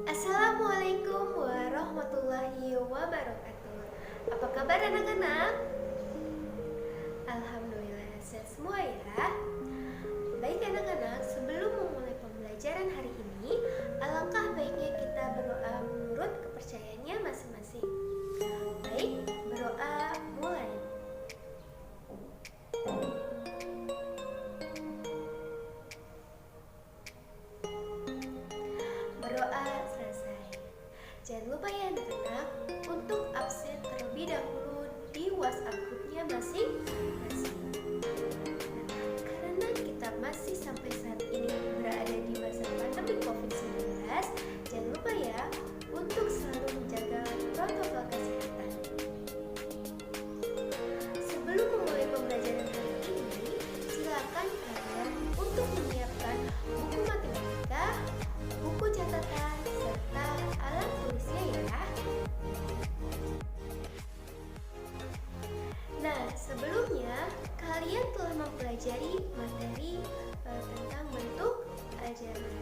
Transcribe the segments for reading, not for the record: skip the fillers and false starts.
Assalamualaikum warahmatullahi wabarakatuh. Apa kabar anak-anak? Alhamdulillah sehat semua ya. Baik anak-anak, sebelum memulai pembelajaran hari ini, alangkah baiknya kita berdoa menurut kepercayaannya masing-masing. Baik, berdoa mulai. Berdoa selesai. Jangan lupa ya anak-anak untuk absen terlebih dahulu di WhatsApp grupnya masing-masing. Karena kita masih sampai saat ini berada di masa pandemi COVID-19, jangan lupa ya untuk selalu menjaga protokol kesehatan. Sebelum memulai pembelajaran hari ini, silakan kalian untuk menyiapkan buku matematika, buku catatan, serta alat tulisnya ya. Nah, sebelumnya kalian telah mempelajari materi tentang bentuk aljabar.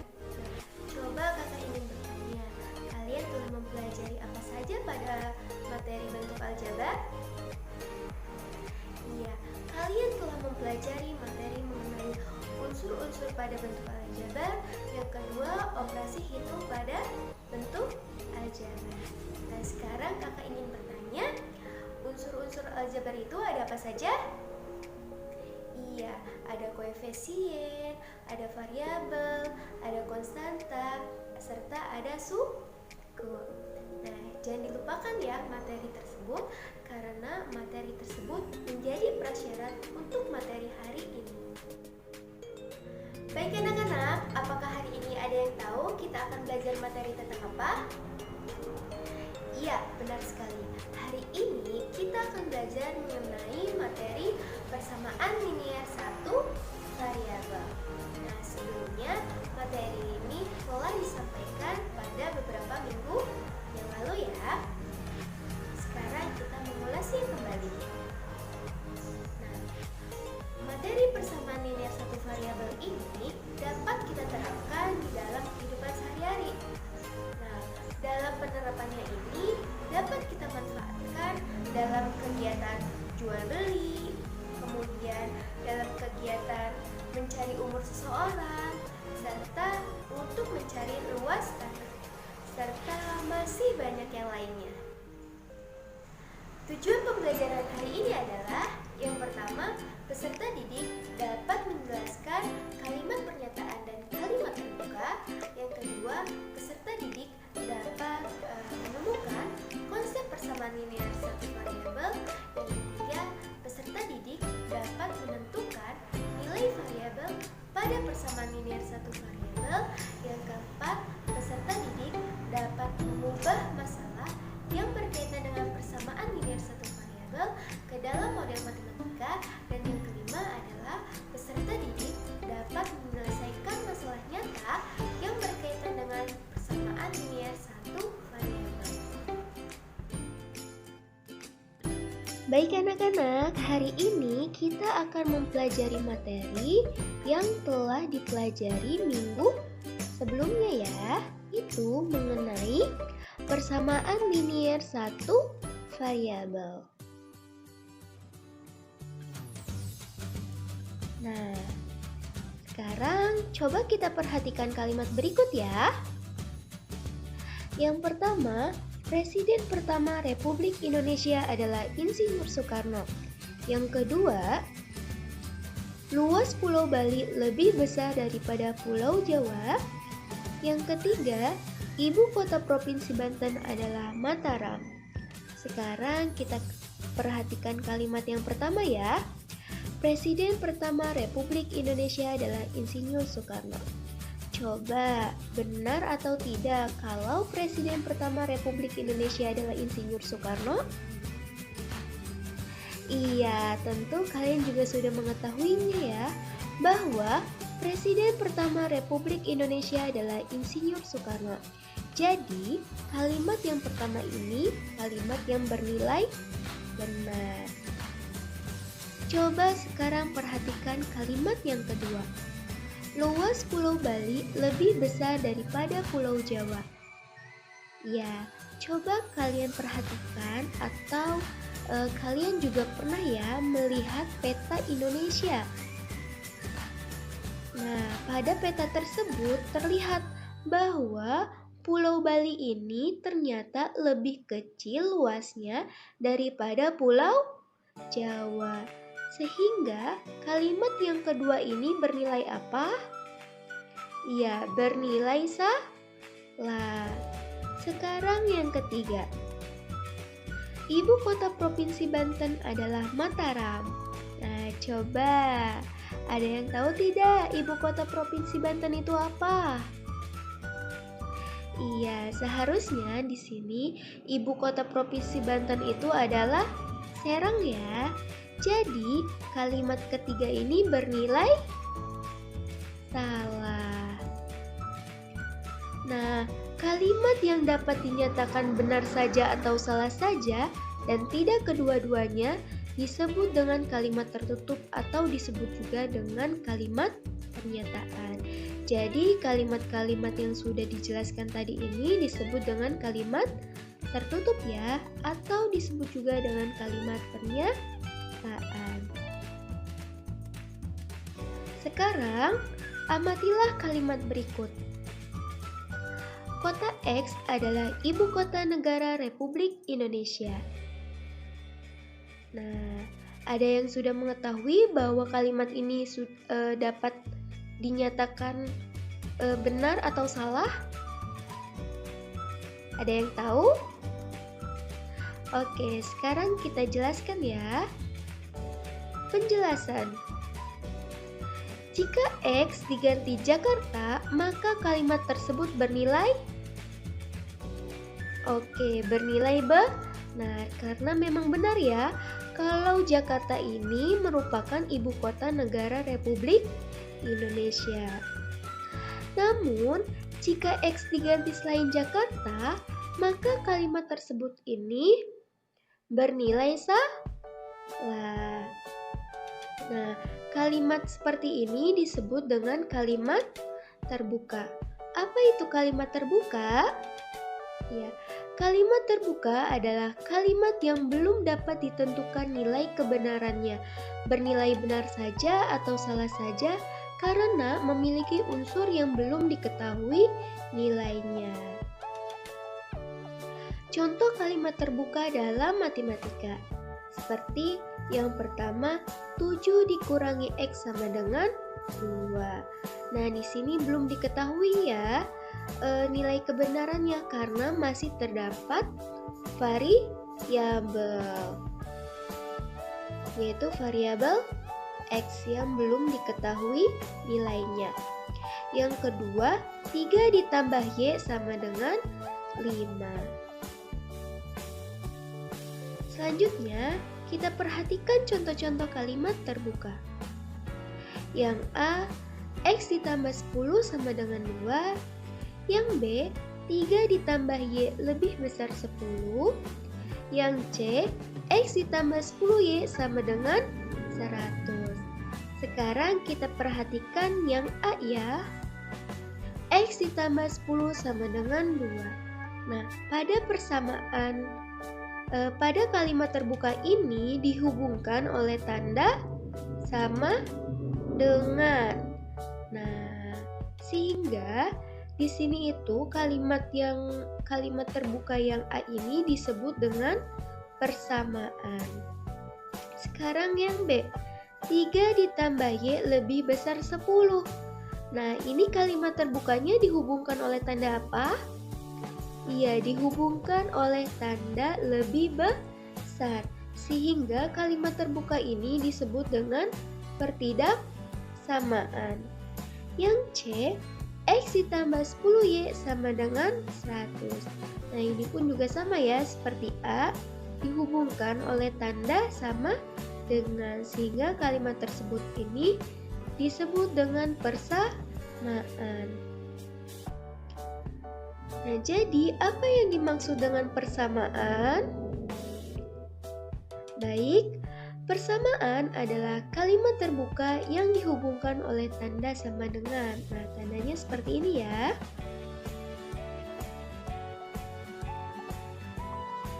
Coba kakak ingin bertanya, kalian telah mempelajari apa saja pada materi bentuk aljabar? Iya, kalian telah mempelajari materi mengenai unsur-unsur pada bentuk aljabar. Yang kedua, operasi hitung pada bentuk aljabar. Nah, sekarang kakak ingin bertanya, unsur-unsur aljabar itu ada apa saja? Iya, ada koefisien, ada variabel, ada konstanta, serta ada suku. Nah, jangan dilupakan ya materi tersebut, karena materi tersebut menjadi prasyarat untuk materi hari ini. Baik anak-anak, apakah hari ini ada yang tahu kita akan belajar materi tentang apa? Iya, benar sekali. Hari ini kita akan belajar mengenai materi persamaan linear satu variabel. Nah, sebelumnya materi ini telah disampaikan pada beberapa minggu yang lalu ya. Sekarang kita mengulasnya kembali. Nah, materi persamaan linear satu variabel ini dapat kita terapkan di dalam kehidupan sehari-hari. Nah, dalam penerapannya ini dapat kita manfaatkan dalam kegiatan jual beli, kemudian dalam kegiatan mencari umur seseorang, serta untuk mencari ruas tanah, serta masih banyak yang lainnya. Tujuan pembelajaran hari ini adalah yang pertama, peserta didik dapat menjelaskan kalimat pernyataan dan kalimat terbuka. Yang kedua, peserta didik dapat menemukan konsep persamaan linear satu variabel. Yang ketiga, peserta didik dapat menentukan nilai variabel pada persamaan linear satu variabel. Yang keempat, peserta didik dapat mengubah masalah yang berkaitan dengan persamaan linear satu variabel ke dalam model matematika. Dan yang kelima adalah peserta didik dapat menyelesaikan masalah nyata yang berkaitan dengan persamaan linear satu variabel. Baik anak-anak, hari ini kita akan mempelajari materi yang telah dipelajari minggu sebelumnya ya, itu mengenai persamaan linear satu variabel. Nah, sekarang coba kita perhatikan kalimat berikut ya. Yang pertama, Presiden pertama Republik Indonesia adalah Insinyur Soekarno. Yang kedua, luas Pulau Bali lebih besar daripada Pulau Jawa. Yang ketiga, ibu kota Provinsi Banten adalah Mataram. Sekarang kita perhatikan kalimat yang pertama ya. Presiden pertama Republik Indonesia adalah Insinyur Soekarno. Coba, benar atau tidak kalau Presiden pertama Republik Indonesia adalah Insinyur Soekarno? Iya, tentu kalian juga sudah mengetahuinya ya, bahwa Presiden pertama Republik Indonesia adalah Insinyur Soekarno. Jadi, kalimat yang pertama ini kalimat yang bernilai benar. Coba sekarang perhatikan kalimat yang kedua. Luas Pulau Bali lebih besar daripada Pulau Jawa. Ya, coba kalian perhatikan atau kalian juga pernah ya melihat peta Indonesia. Nah, pada peta tersebut terlihat bahwa Pulau Bali ini ternyata lebih kecil luasnya daripada Pulau Jawa. Sehingga kalimat yang kedua ini bernilai apa? Ya, bernilai salah. Sekarang yang ketiga. Ibu kota Provinsi Banten adalah Mataram. Nah, coba ada yang tahu tidak ibu kota Provinsi Banten itu apa? Iya, seharusnya di sini ibu kota Provinsi Banten itu adalah Serang ya. Jadi, kalimat ketiga ini bernilai salah. Nah, kalimat yang dapat dinyatakan benar saja atau salah saja dan tidak kedua-duanya disebut dengan kalimat tertutup atau disebut juga dengan kalimat pernyataan. Jadi kalimat-kalimat yang sudah dijelaskan tadi ini disebut dengan kalimat tertutup ya, atau disebut juga dengan kalimat pernyataan. Sekarang amatilah kalimat berikut. Kota X adalah ibu kota negara Republik Indonesia. Nah, ada yang sudah mengetahui bahwa kalimat ini dapat dinyatakan benar atau salah? Ada yang tahu? Oke, sekarang kita jelaskan ya. Penjelasan. Jika X diganti Jakarta, maka kalimat tersebut bernilai bernilai benar karena memang benar ya kalau Jakarta ini merupakan ibu kota negara Republik Indonesia. Namun, jika X diganti selain Jakarta, maka kalimat tersebut ini bernilai salah. Nah, kalimat seperti ini disebut dengan kalimat terbuka. Apa itu kalimat terbuka? Ya, kalimat terbuka adalah kalimat yang belum dapat ditentukan nilai kebenarannya, bernilai benar saja atau salah saja karena memiliki unsur yang belum diketahui nilainya. Contoh kalimat terbuka dalam matematika. Seperti yang pertama, 7 dikurangi X sama dengan 2. Nah, di sini belum diketahui ya nilai kebenarannya karena masih terdapat variabel, yaitu variabel X yang belum diketahui nilainya. Yang kedua, 3 ditambah Y sama dengan 5. Selanjutnya, kita perhatikan contoh-contoh kalimat terbuka. Yang A, X ditambah 10 sama dengan 2. Yang B, 3 ditambah Y lebih besar 10. Yang C, X ditambah 10Y sama dengan 100. Sekarang kita perhatikan yang A ya. X ditambah 10 sama dengan 2. Nah, pada kalimat terbuka ini dihubungkan oleh tanda sama dengan. Nah, sehingga di sini itu kalimat terbuka yang A ini disebut dengan persamaan. Sekarang yang B, 3 ditambah Y lebih besar 10. Nah, ini kalimat terbukanya dihubungkan oleh tanda apa? Iya, dihubungkan oleh tanda lebih besar. Sehingga kalimat terbuka ini disebut dengan pertidaksamaan. Yang C, X ditambah 10Y sama dengan 100. Nah, ini pun juga sama ya, seperti A, dihubungkan oleh tanda sama dengan, sehingga kalimat tersebut ini disebut dengan persamaan. Nah, jadi apa yang dimaksud dengan persamaan? Baik, persamaan adalah kalimat terbuka yang dihubungkan oleh tanda sama dengan. Nah, tandanya seperti ini ya.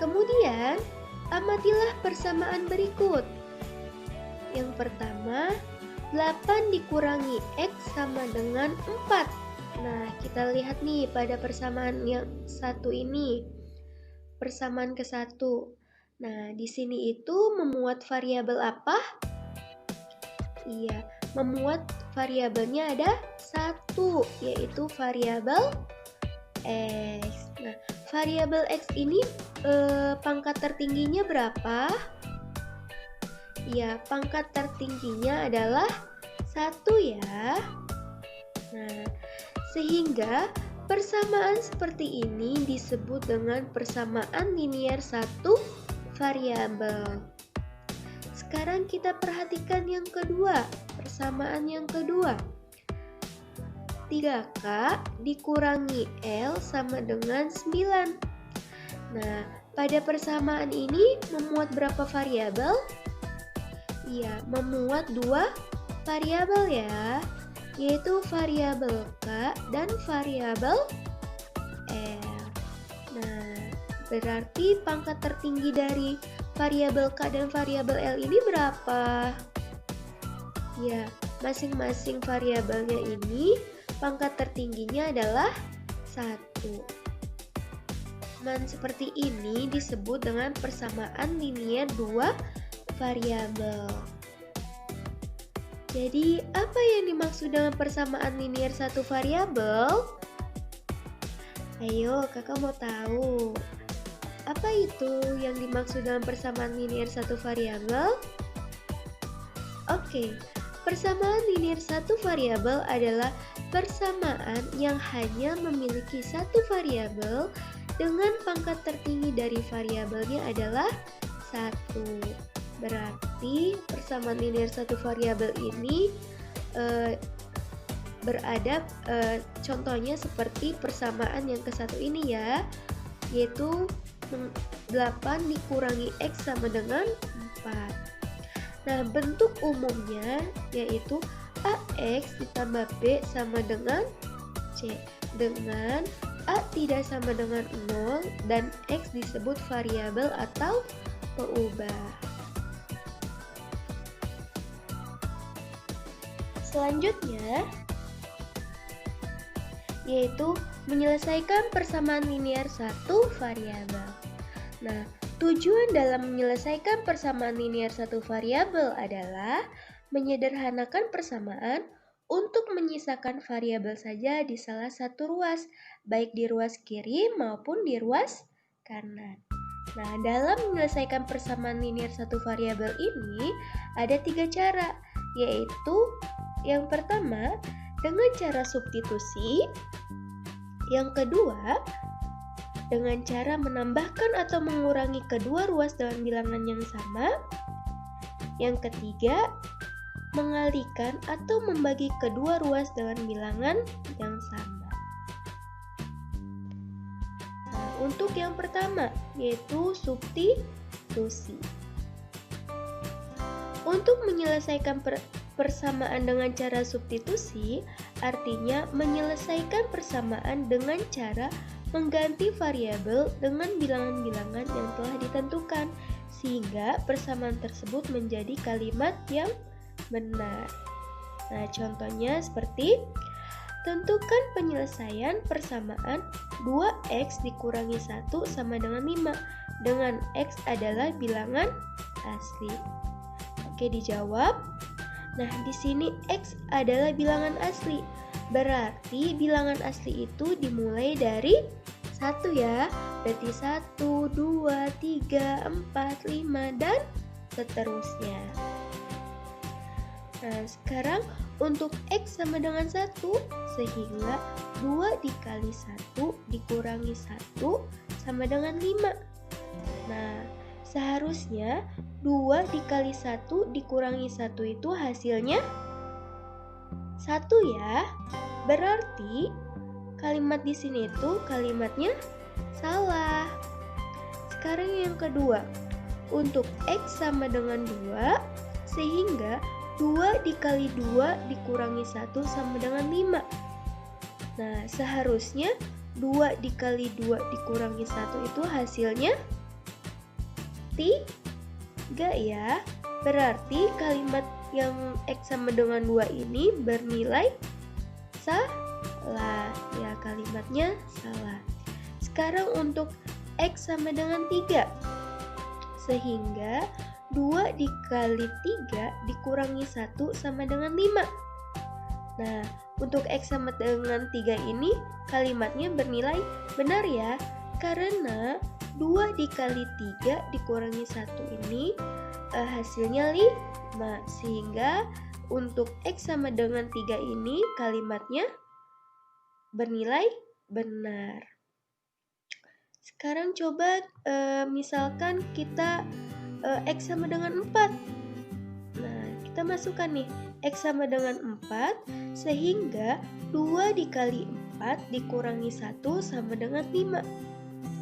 Kemudian, amatilah persamaan berikut. Yang pertama, 8 dikurangi X sama dengan 4. Nah, kita lihat nih pada persamaan yang satu ini. Persamaan ke-1. Nah, di sini itu memuat variabel apa? Iya, memuat variabelnya ada 1, yaitu variabel X. Nah, variabel X ini pangkat tertingginya berapa? Ya, pangkat tertingginya adalah 1 ya. Nah, sehingga persamaan seperti ini disebut dengan persamaan linear satu variabel. Sekarang kita perhatikan yang kedua, persamaan yang kedua. 3K dikurangi L sama dengan 9. Nah, pada persamaan ini memuat berapa variabel? Iya, memuat 2 variabel ya, yaitu variabel K dan variabel L. Nah, berarti pangkat tertinggi dari variabel K dan variabel L ini berapa? Ya, masing-masing variabelnya ini pangkat tertingginya adalah 1. Seperti ini disebut dengan persamaan linear 2 variabel. Jadi, apa yang dimaksud dengan persamaan linear satu variabel? Ayo, kakak mau tahu. Apa itu yang dimaksud dengan persamaan linear satu variabel? Oke, persamaan linear satu variabel adalah persamaan yang hanya memiliki satu variabel dengan pangkat tertinggi dari variabelnya adalah 1. Berarti persamaan linear satu variabel ini contohnya seperti persamaan yang ke-1 ini ya, yaitu 8 dikurangi X sama dengan 4. Nah, bentuk umumnya yaitu AX ditambah B sama dengan C, dengan A tidak sama dengan 0 dan X disebut variabel atau peubah. Selanjutnya yaitu menyelesaikan persamaan linear satu variabel. Nah, tujuan dalam menyelesaikan persamaan linear satu variabel adalah menyederhanakan persamaan untuk menyisakan variabel saja di salah satu ruas, baik di ruas kiri maupun di ruas kanan. Nah, dalam menyelesaikan persamaan linear satu variabel ini ada 3 cara, yaitu yang pertama dengan cara substitusi, yang kedua dengan cara menambahkan atau mengurangi kedua ruas dengan bilangan yang sama, yang ketiga mengalihkan atau membagi kedua ruas dengan bilangan yang sama. Nah, untuk yang pertama yaitu substitusi. Untuk menyelesaikan persamaan dengan cara substitusi, artinya menyelesaikan persamaan dengan cara mengganti variabel dengan bilangan-bilangan yang telah ditentukan, sehingga persamaan tersebut menjadi kalimat yang benar. Nah, contohnya seperti tentukan penyelesaian persamaan 2x dikurangi 1 sama dengan 5 dengan x adalah bilangan asli. Oke, dijawab. Nah, di sini x adalah bilangan asli. Berarti bilangan asli itu dimulai dari 1 ya. Berarti 1, 2, 3, 4, 5 dan seterusnya. Nah, sekarang untuk X sama dengan 1, sehingga 2 dikali 1 dikurangi 1 sama dengan 5. Nah, seharusnya 2 dikali 1 dikurangi 1 itu hasilnya 1 ya. Berarti kalimat di sini itu kalimatnya salah. Sekarang yang kedua, untuk X sama dengan 2, sehingga 2 dikali 2 dikurangi 1 sama dengan 5. Nah, seharusnya 2 dikali 2 dikurangi 1 itu hasilnya 3 ya. Berarti kalimat yang X sama dengan 2 ini bernilai salah. Ya, kalimatnya salah. Sekarang untuk X sama dengan 3. Sehingga 2 dikali 3 dikurangi 1 sama dengan 5. Nah, untuk X sama dengan 3 ini kalimatnya bernilai benar ya. Karena 2 dikali 3 dikurangi 1 ini hasilnya 5. Sehingga untuk X sama dengan 3 ini kalimatnya bernilai benar. Sekarang coba misalkan kita X sama dengan 4. Nah, kita masukkan nih X sama dengan 4, sehingga 2 dikali 4 dikurangi 1 sama dengan 5.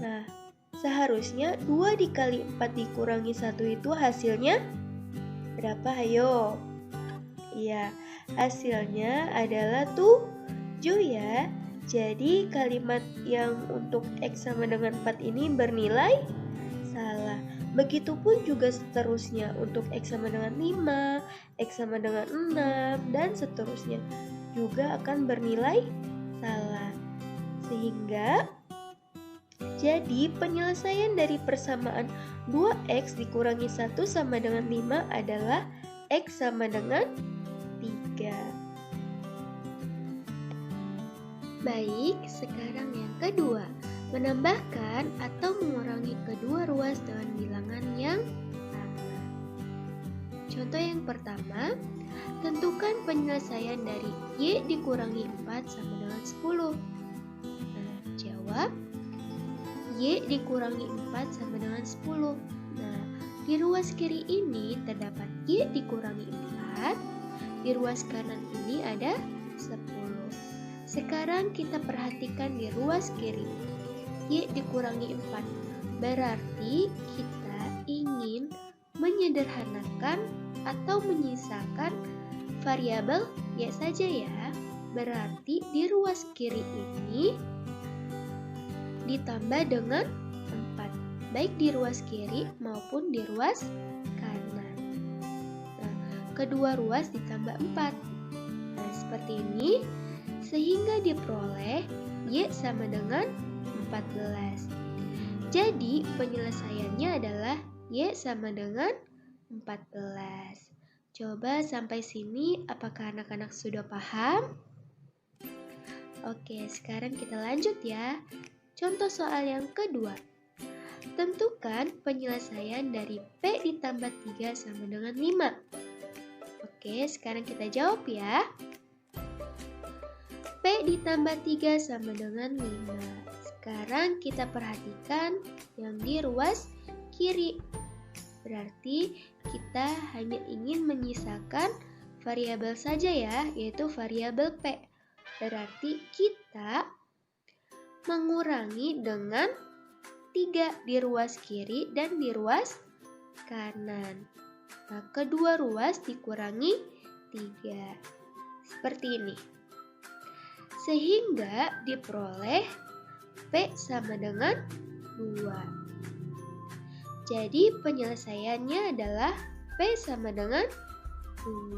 Nah, seharusnya 2 dikali 4 dikurangi 1 itu hasilnya berapa? Ayo. Iya, hasilnya adalah 7 ya. Jadi kalimat yang untuk X sama dengan 4 ini bernilai salah. Begitupun juga seterusnya untuk X sama dengan 5, X sama dengan 6, dan seterusnya juga akan bernilai salah. Sehingga jadi penyelesaian dari persamaan 2X dikurangi 1 sama dengan 5 adalah X sama dengan 3. Baik, sekarang yang kedua, menambahkan atau mengurangi kedua ruas dengan bilangan yang sama. Contoh yang pertama, tentukan penyelesaian dari Y dikurangi 4 sama dengan 10. Nah, jawab Y dikurangi 4 sama dengan 10. Nah, di ruas kiri ini terdapat Y dikurangi 4, di ruas kanan ini ada 10. Sekarang kita perhatikan di ruas kiri, Y dikurangi 4. Berarti kita ingin menyederhanakan atau menyisakan variabel Y saja ya. Berarti di ruas kiri ini ditambah dengan 4, baik di ruas kiri maupun di ruas kanan. Nah, kedua ruas ditambah 4. Nah, seperti ini, sehingga diperoleh Y sama dengan 14. Jadi penyelesaiannya adalah Y sama dengan 14. Coba sampai sini, apakah anak-anak sudah paham? Oke, sekarang kita lanjut ya. Contoh soal yang kedua. Tentukan penyelesaian dari P ditambah 3 sama dengan 5. Oke, sekarang kita jawab ya. P ditambah 3 sama dengan 5. Sekarang kita perhatikan yang di ruas kiri. Berarti kita hanya ingin menyisakan variabel saja ya, yaitu variabel P. Berarti kita mengurangi dengan 3 di ruas kiri dan di ruas kanan. Nah, kedua ruas dikurangi 3. Seperti ini. Sehingga diperoleh P sama dengan 2. Jadi penyelesaiannya adalah P sama dengan 2.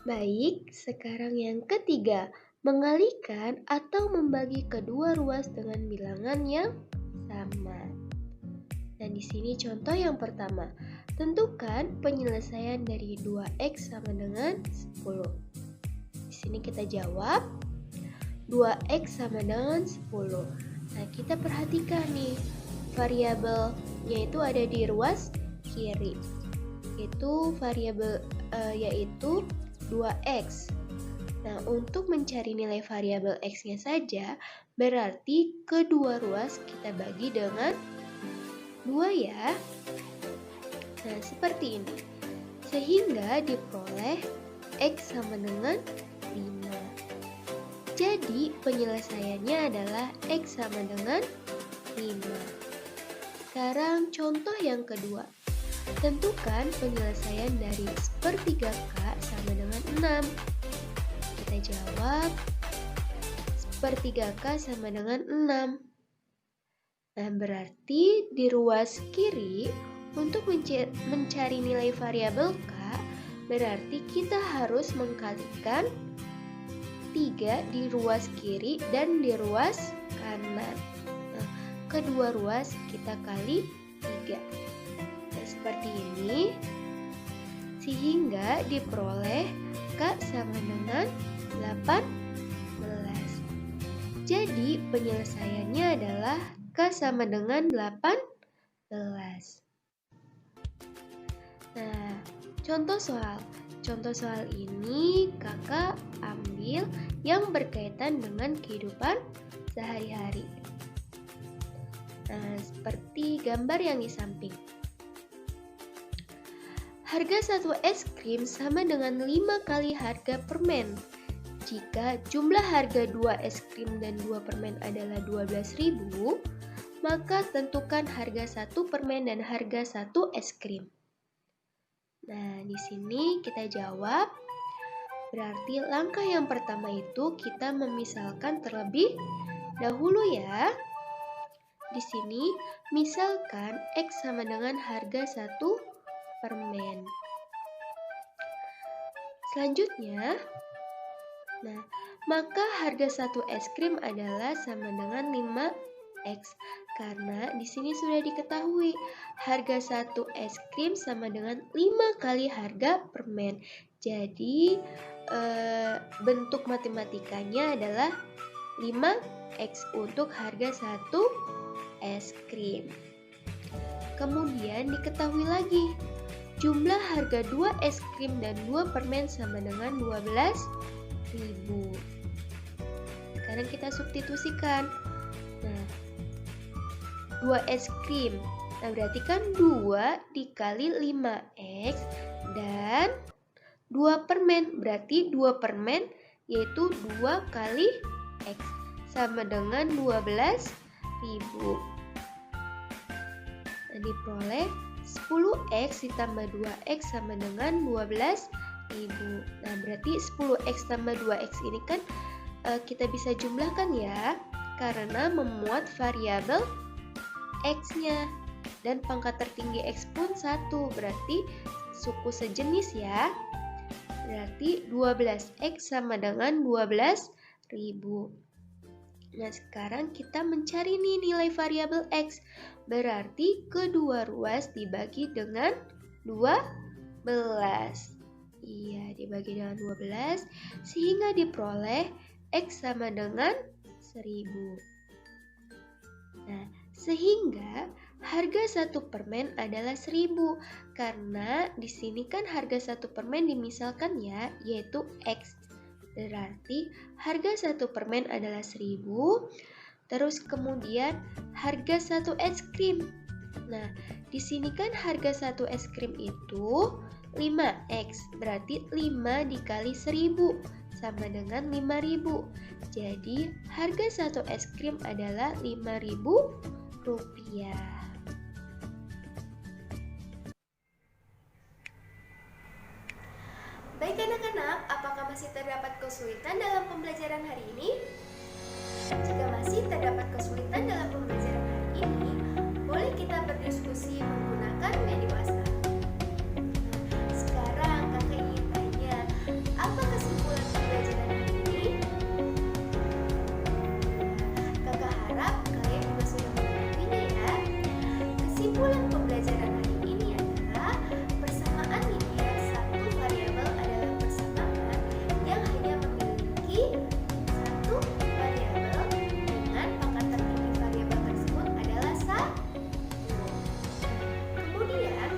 Baik, sekarang yang ketiga, mengalihkan atau membagi kedua ruas dengan bilangan yang sama. Dan di sini contoh yang pertama, tentukan penyelesaian dari 2X sama dengan 10. Di sini kita jawab 2X sama dengan 10. Nah, kita perhatikan nih, variabelnya itu ada di ruas kiri, yaitu 2x. Nah, untuk mencari nilai variabel x-nya saja, berarti kedua ruas kita bagi dengan 2 ya. Nah, seperti ini. Sehingga diperoleh x sama dengan 5. Jadi, penyelesaiannya adalah x sama dengan 5. Sekarang contoh yang kedua. Tentukan penyelesaian dari 1/3k sama dengan 6. Kita jawab 1/3k sama dengan 6. Nah, berarti di ruas kiri untuk mencari nilai variabel k, berarti kita harus mengkalikan 3 di ruas kiri dan di ruas kanan. Nah, kedua ruas kita kali 3. Nah, seperti ini. Sehingga diperoleh k sama dengan 18. Jadi penyelesaiannya adalah k sama dengan 18. Nah, contoh soal ini kakak ambil yang berkaitan dengan kehidupan sehari-hari. Nah, seperti gambar yang di samping. Harga 1 es krim sama dengan 5 kali harga permen. Jika jumlah harga 2 es krim dan 2 permen adalah 12.000, maka tentukan harga 1 permen dan harga 1 es krim. Nah, di sini kita jawab. Berarti langkah yang pertama itu kita memisalkan terlebih dahulu ya. Di sini misalkan X sama dengan harga 1 permen. Selanjutnya, nah, maka harga 1 es krim adalah sama dengan 5x. Karena di sini sudah diketahui harga 1 es krim sama dengan 5 kali harga permen. Jadi bentuk matematikanya adalah 5x untuk harga 1 es krim. Kemudian diketahui lagi jumlah harga 2 es krim dan 2 permen sama dengan 12.000. Sekarang kita substitusikan. Nah, 2 es krim. Nah, berarti kan 2 dikali 5x dan 2 permen. Berarti 2 permen yaitu 2 kali x sama dengan 12.000. Nah, diperoleh 10x ditambah 2x sama dengan 12.000. Nah, berarti 10x tambah 2x ini kan kita bisa jumlahkan ya, karena memuat variabel x-nya. Dan pangkat tertinggi x pun 1, berarti suku sejenis ya. Berarti 12x sama dengan 12.000. Nah, sekarang kita mencari nih nilai variabel x. Berarti kedua ruas dibagi dengan 12. Iya, dibagi dengan 12 sehingga diperoleh x sama dengan 1000. Nah, sehingga harga 1 permen adalah 1000 karena di sini kan harga 1 permen dimisalkan ya, yaitu x. Berarti harga 1 permen adalah 1000. Terus kemudian harga 1 es krim. Nah, di sini kan harga 1 es krim itu 5x. Berarti 5 dikali 1000 sama dengan 5000. Jadi harga 1 es krim adalah 5.000 rupiah. Baik anak-anak, apakah masih terdapat kesulitan dalam pembelajaran hari ini? Jika masih terdapat kesulitan dalam pembelajaran hari ini, boleh kita berdiskusi menggunakan media WhatsApp. Sekarang kakak ingin tanya, apa kesimpulan pembelajaran hari ini? Kakak harap kalian juga sudah mengetahuinya ya. Kesimpulan pembelajaran hari ini adalah persamaan linear satu variabel adalah persamaan yang hanya memiliki satu variabel dengan pangkat tertinggi variabel tersebut adalah 1. Kemudian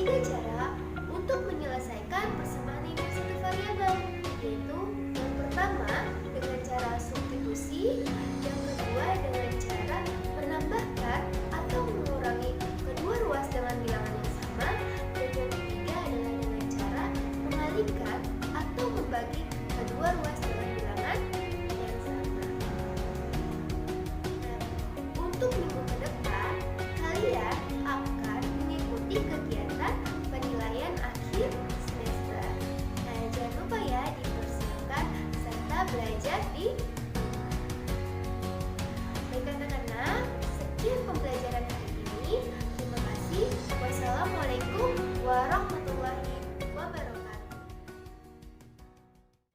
Ada cara untuk menyelesaikan persamaan linear satu variabel, yaitu yang pertama dengan cara substitusi, yang kedua dengan cara menambahkan atau mengurangi kedua ruas dengan bilangan yang sama, dan yang ketiga adalah dengan cara mengalihkan atau membagi kedua ruas dengan bilangan yang sama. Nah, untuk mengikuti